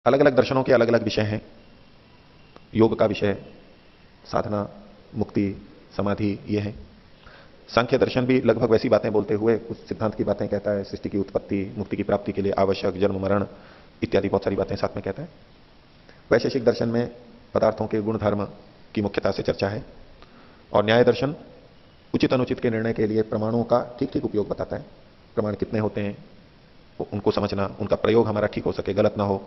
अलग अलग दर्शनों के अलग अलग विषय हैं। योग का विषय साधना, मुक्ति, समाधि ये है। सांख्य दर्शन भी लगभग वैसी बातें बोलते हुए कुछ सिद्धांत की बातें कहता है, सृष्टि की उत्पत्ति, मुक्ति की प्राप्ति के लिए आवश्यक जन्म मरण इत्यादि बहुत सारी बातें साथ में कहता है। वैशेषिक दर्शन में पदार्थों के गुण धर्म की मुख्यता से चर्चा है। और न्याय दर्शन उचित अनुचित के निर्णय के लिए प्रमाणों का ठीक ठीक उपयोग बताता है। प्रमाण कितने होते हैं, उनको समझना, उनका प्रयोग हमारा ठीक हो सके, गलत ना हो,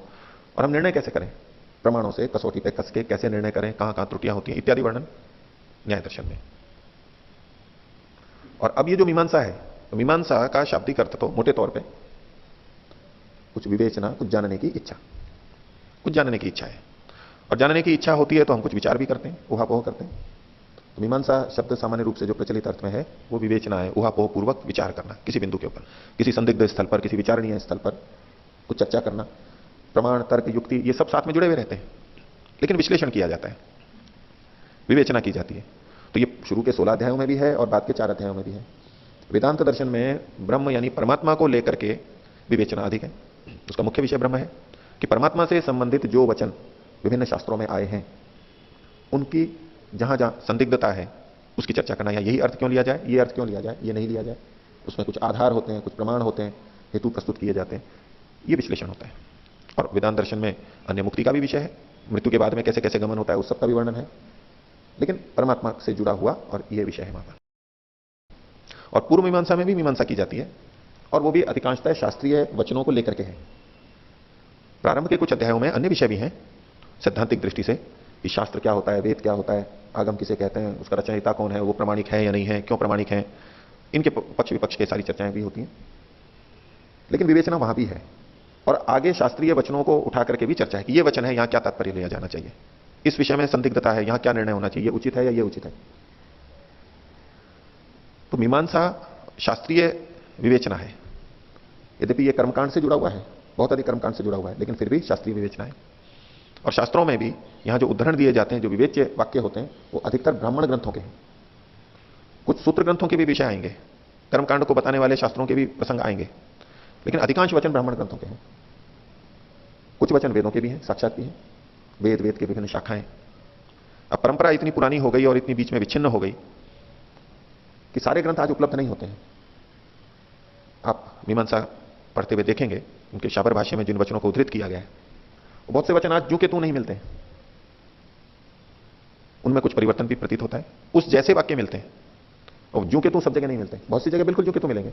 और हम निर्णय कैसे करें, प्रमाणों से कसौटी पे कस के कैसे निर्णय करें, कहां कहां त्रुटियां होती हैं इत्यादि वर्णन न्याय दर्शन में। और अब ये जो मीमांसा है, तो मीमांसा का शाब्दिक अर्थ तो मोटे तौर पे कुछ विवेचना, कुछ जानने की इच्छा, कुछ जानने की इच्छा है। और जानने की इच्छा होती है तो हम कुछ विचार भी करते हैं, ऊहापोह करते हैं। तो मीमांसा शब्द सामान्य रूप से जो प्रचलित अर्थ में है वो विवेचना है, ऊहापोह पूर्वक विचार करना किसी बिंदु के ऊपर, किसी संदिग्ध स्थल पर, किसी विचारणीय स्थल पर कुछ चर्चा करना। प्रमाण, तर्क, युक्ति ये सब साथ में जुड़े हुए रहते हैं, लेकिन विश्लेषण किया जाता है, विवेचना की जाती है। तो ये शुरू के 16 अध्यायों में भी है और बाद के 4 अध्यायों में भी है। वेदांत दर्शन में ब्रह्म यानी परमात्मा को लेकर के विवेचना अधिक है। उसका मुख्य विषय ब्रह्म है कि परमात्मा से संबंधित जो वचन विभिन्न शास्त्रों में आए हैं उनकी जहां जहां संदिग्धता है उसकी चर्चा करना, या यही अर्थ क्यों लिया जाए, ये अर्थ क्यों लिया जाए, ये नहीं लिया जाए, उसमें कुछ आधार होते हैं, कुछ प्रमाण होते हैं, हेतु प्रस्तुत किए जाते हैं, ये विश्लेषण होता है। और वेदांत दर्शन में अन्य मुक्ति का भी विषय है, मृत्यु के बाद में कैसे कैसे गमन होता है उस सबका भी वर्णन है, लेकिन परमात्मा से जुड़ा हुआ और यह विषय है वहां पर। और पूर्व मीमांसा में भी मीमांसा की जाती है, और वो भी अधिकांशतः शास्त्रीय वचनों को लेकर के है। प्रारंभ के कुछ अध्यायों में अन्य विषय भी हैं सैद्धांतिक दृष्टि से, कि शास्त्र क्या होता है, वेद क्या होता है, आगम किसे कहते हैं, उसका रचयिता कौन है, वो प्रमाणिक है या नहीं है, क्यों प्रमाणिक है, इनके पक्ष विपक्ष के सारी चर्चाएं भी होती हैं। लेकिन विवेचना वहां भी है, और आगे शास्त्रीय वचनों को उठा करके भी चर्चा है कि ये वचन है, यहां क्या तात्पर्य लिया जाना चाहिए, इस विषय में संदिग्धता है, यहां क्या निर्णय होना चाहिए, ये उचित है या ये उचित है। तो मीमांसा शास्त्रीय विवेचना है, यद्यपि ये कर्मकांड से जुड़ा हुआ है, बहुत अधिक कर्मकांड से जुड़ा हुआ है, लेकिन फिर भी शास्त्रीय विवेचना है। और शास्त्रों में भी यहां जो उदाहरण दिए जाते हैं, जो विवेच्य वाक्य होते हैं, वो अधिकतर ब्राह्मण ग्रंथों के हैं। कुछ सूत्र ग्रंथों के भी विषय आएंगे, कर्मकांड को बताने वाले शास्त्रों के भी प्रसंग आएंगे, लेकिन अधिकांश वचन ब्राह्मण ग्रंथों के हैं। कुछ वचन वेदों के भी हैं, साक्षात भी हैं, वेद के विभिन्न शाखाएं। अब परंपरा इतनी पुरानी हो गई और इतनी बीच में विच्छिन्न हो गई कि सारे ग्रंथ आज उपलब्ध नहीं होते हैं। आप मीमांसा पढ़ते हुए देखेंगे, उनके शाबर भाष्य में जिन वचनों को उद्धृत किया गया है, बहुत से वचन आज जू के तू नहीं मिलते हैं, उनमें कुछ परिवर्तन भी प्रतीत होता है, उस जैसे वाक्य मिलते हैं, और जू के तू सब जगह नहीं मिलते, बहुत सी जगह बिल्कुल जू के तू मिलेंगे,